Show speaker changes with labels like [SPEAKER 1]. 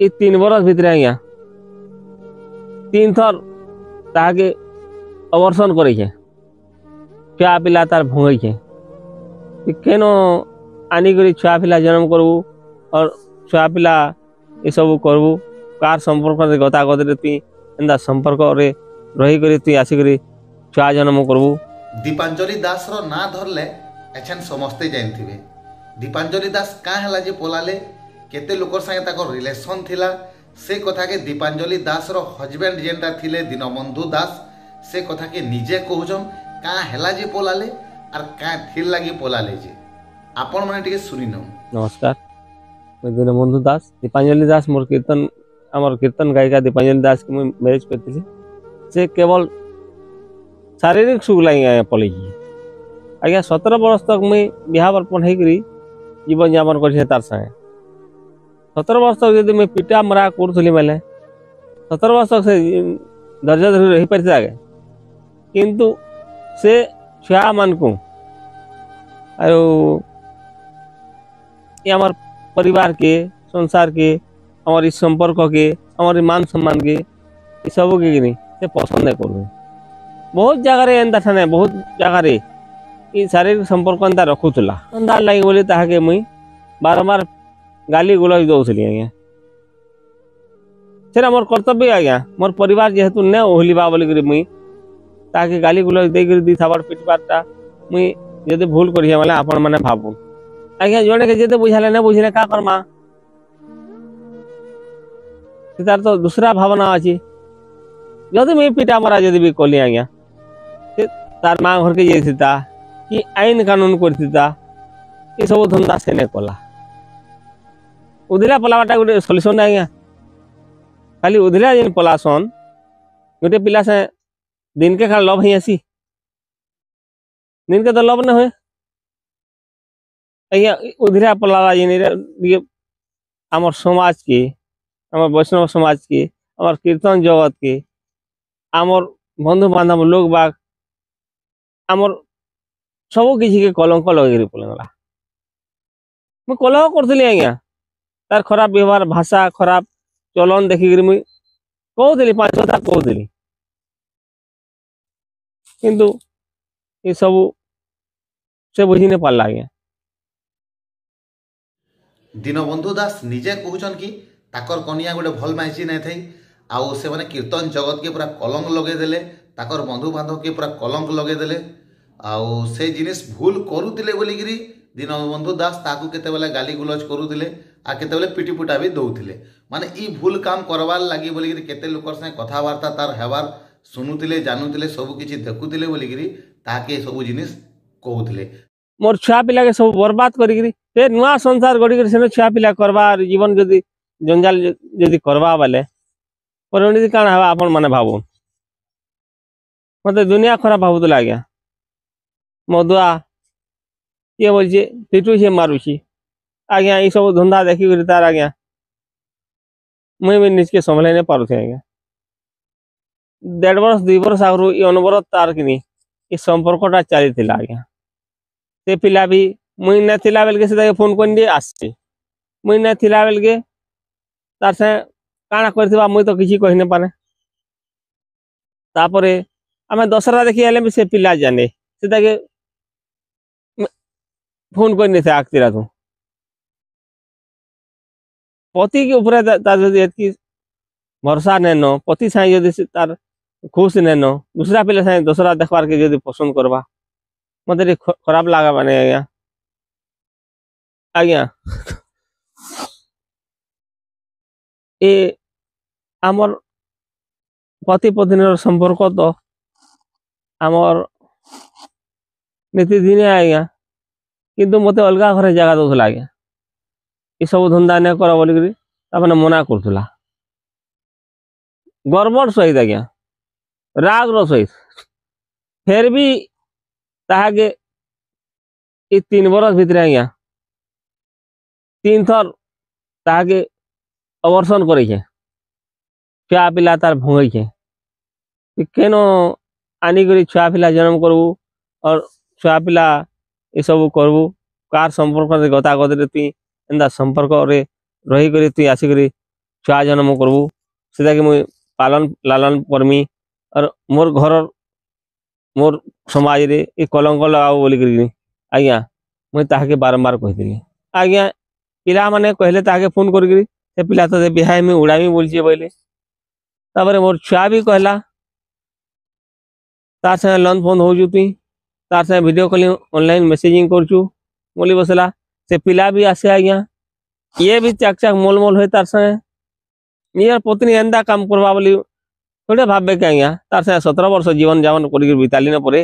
[SPEAKER 1] ये 3 बरस भितर आज्ञा 3 थर ताके अवर्सन करे छुआ पिला तार भंगे केन आनिक छुआ पिला जन्म करबू और छुआ पिला ये सब करबू कार संपर्क गता गति तुई एंदा संपर्क रे रही करी तुई आसिक छुआ जन्म करबू।
[SPEAKER 2] दीपांजलि दास रो ना धरले एछन समस्ते जानथिबे। दीपांजलि दास का हला जे पोलाले केते लोकर संगे ताको रिलेशन थिला से कथा के दीपांजलि दास रो हस्बैंड जेंटा थिले दीनबंधु दास से कथा के निजे कहउछन का हला जे पोलाले और का थिल लागी पोलाले जे आपण माने टिके सुनि न।
[SPEAKER 1] नमस्कार, मैं दीनबंधु दास। दीपांजलि दास मोर कीर्तन आमर कीर्तन गायिका दीपांजलि दास के मैं मैरिज करती से केवल शारीरिक सुख लगे पलि आज्ञा 17 वर्ष तक मुई बिहा बर्पण होकर जीवन यापन कर तार संगे 17 वर्ष तक जब मैं पिटा मरा करूली बेले 17 वर्ष तक से धैर्य धरी रही पारि आगे किंतु से छुआ मान को आमर परिवार के संसार के हमारी संपर्क के हमारी मान सम्मान के सब के नहीं से पसंद नहीं करूँ। बहुत जगह एंता ठाने बहुत जगह ये शारीरिक संपर्क एंता रखुला अंधार लगे बोली ताके मुई बारंबार गाली गुलज दौली आज्ञा से मोर कर्तव्य आज्ञा मोर परिवार जेहेतु न ओहलिबा बोलिक मुई ताके गाली गुलज देकर दी थाबार पिटबारटा मुई जदि भूल करिए माने आपण माने भाबू आज्ञा जड़े के जदि बुझाले न बुझले का करमा तार तो दूसरा भावना अच्छी जदि मैं पिटा मरा जदि भी कली आज्ञा तार माँ घर के जाता कि आईन कानून करता ये सब धंदा से नहीं कला उधिला पलावाटा गोटे सल्यूशन आज्ञा खाली उधिला जेन पलासन गोटे पिला से दिन के खाली लव ही आसी दिन के तो लव न हुए आज्ञा उधिला पलावा जेन आमर समाज के आमर वैष्णव समाज के आमर कीर्तन जगत के आमर बंधु बांधव लोग बाग आमर सब किसी के कलंक लगे पड़ेगा मुझे कलह करी आज्ञा तार खराब व्यवहार भाषा खराब चलन देखिक मुई कहली 5 कथा कहली किंतु ये सब से बुझी नहीं पारा आज्ञा।
[SPEAKER 2] दीनबंधु दास निजे कहउछन कि ताकर कनिया गोटे भल माइसी नहीं थी आउ से माने कीर्तन जगत के पूरा कलंक लगे देले ताकर बंधु बांधव के पूरा कलंक लगे देले आउ से जिनिस भूल करुतिले बोलिकी दीनबंधु दास ताकू केतेबेले गाली गुलज करुतिले आ केतेबेले पिटी पुटा भी दउतिले माने ई भूल काम करवार लागि बोलिकी केते लोकर से कथावार्ता तार हेबार सुनुतिले जानुतिले सब किछि देखुतिले बोलिकी ताके सब जिनिस कहउतिले।
[SPEAKER 1] मोर छुआ पिला के सब बर्बाद करी से नुआ संसार गढ़ी से छुआ पिला करवा जीवन जदि जंजाल जदि करवा बेले परिणति काण हवा आपण माने भाबू मत दुनिया खराब भावुला आज्ञा मदुआ ये बोलছে पिटू से मारुची आज्ञा ये सब धंधा देखिक तार आज्ञा मुई भी निजके संभाल नहीं पारुथि आज्ञा 1.5 वर्ष 2 वर्ष आगु ये अनवरत तार कि ये संपर्कटा चली आज्ञा से पिला भी मुई न थिला बेल के से फोन कर दिए आसची मुई न थिला बेल के तार से काଣା करथिबा मुई तो किसी कहि न पारे तापरे आमे दशहरा देखि आले भी से पिला जाने से ताके फोन करने थे आखती रात पति के ऊपर तार जदि भरोसा नहीं नो पति साई जदि तार खुश नहीं नो दूसरा पिला साई दशहरा देखबार के जदि पसंद करबा मत खराब लगा माने आज्ञा आज्ञा ए आमर पति पत्नी संपर्क तो आमर नीतिदिन आज्ञा किंतु मत अलग घर जगह दौला आज्ञा ये सब धंदा नहीं कर बोलिक मना करूला गड़बड़ सहित आज्ञा राग सहित फिर भी ताके ये 3 बरस भितर आज्ञा 3 थर ताके अवर्सन करे छुआ पिला तार भंगे केन आनिक छुआ पिला जन्म करबू और छुआ पिला ये सब करबू कार संपर्क गता गति तुई एंता संपर्क रे रही करी तुई आसिक ଛୁଆ ଜନ୍ମ କରବୁ ସେଟାକେ ମୁଇଁ ପାଲନ ଲାଲନ କରମି ଆର୍ ମୋର୍ ଘରର ମୋର୍ ସମାଜରେ ଏ କଲଙ୍କ ଲଗାବ ବୋଲିକିରି ଆଜ୍ଞା ମୁଇଁ ତାହାକେ ବାରମ୍ବାର କହିଥିଲି। ଆଜ୍ଞା ପିଲାମାନେ କହିଲେ ତାହାକେ ଫୋନ୍ କରିକିରି ସେ ପିଲା ତତେ ବିହାଇମି ଉଡ଼ାମି ବୋଲଛେ ବୋଇଲେ। ତାପରେ ମୋର୍ ଛୁଆ ବି କହିଲା ତାର୍ ସାଙ୍ଗେ ଲନ୍ ଫନ୍ ହଉଛୁ ତୁଇ, ତାର୍ ସାଙ୍ଗେ ଭିଡ଼ିଓ କଲିଂ ଅନଲାଇନ୍ ମେସେଜିଂ କରୁଛୁ ବୋଲି ବସିଲା। ସେ ପିଲା ବି ଆସେ ଆଜ୍ଞା, ଇଏ ବି ଚାକ୍ ଚାକ୍ ମୋଲ୍ ମୋଲ୍ ହୁଏ ତାର୍ ସାଙ୍ଗେ। ନିଜର ପତ୍ନୀ ଏନ୍ତା କାମ କରବା ବୋଲି ଗୋଟେ ଭାବବେ କି ଆଜ୍ଞା ତାର୍ ସାଙ୍ଗେ 17 ବର୍ଷ ଜୀବନ ଯାପନ କରିକି ବିତାଲିନ ପରେ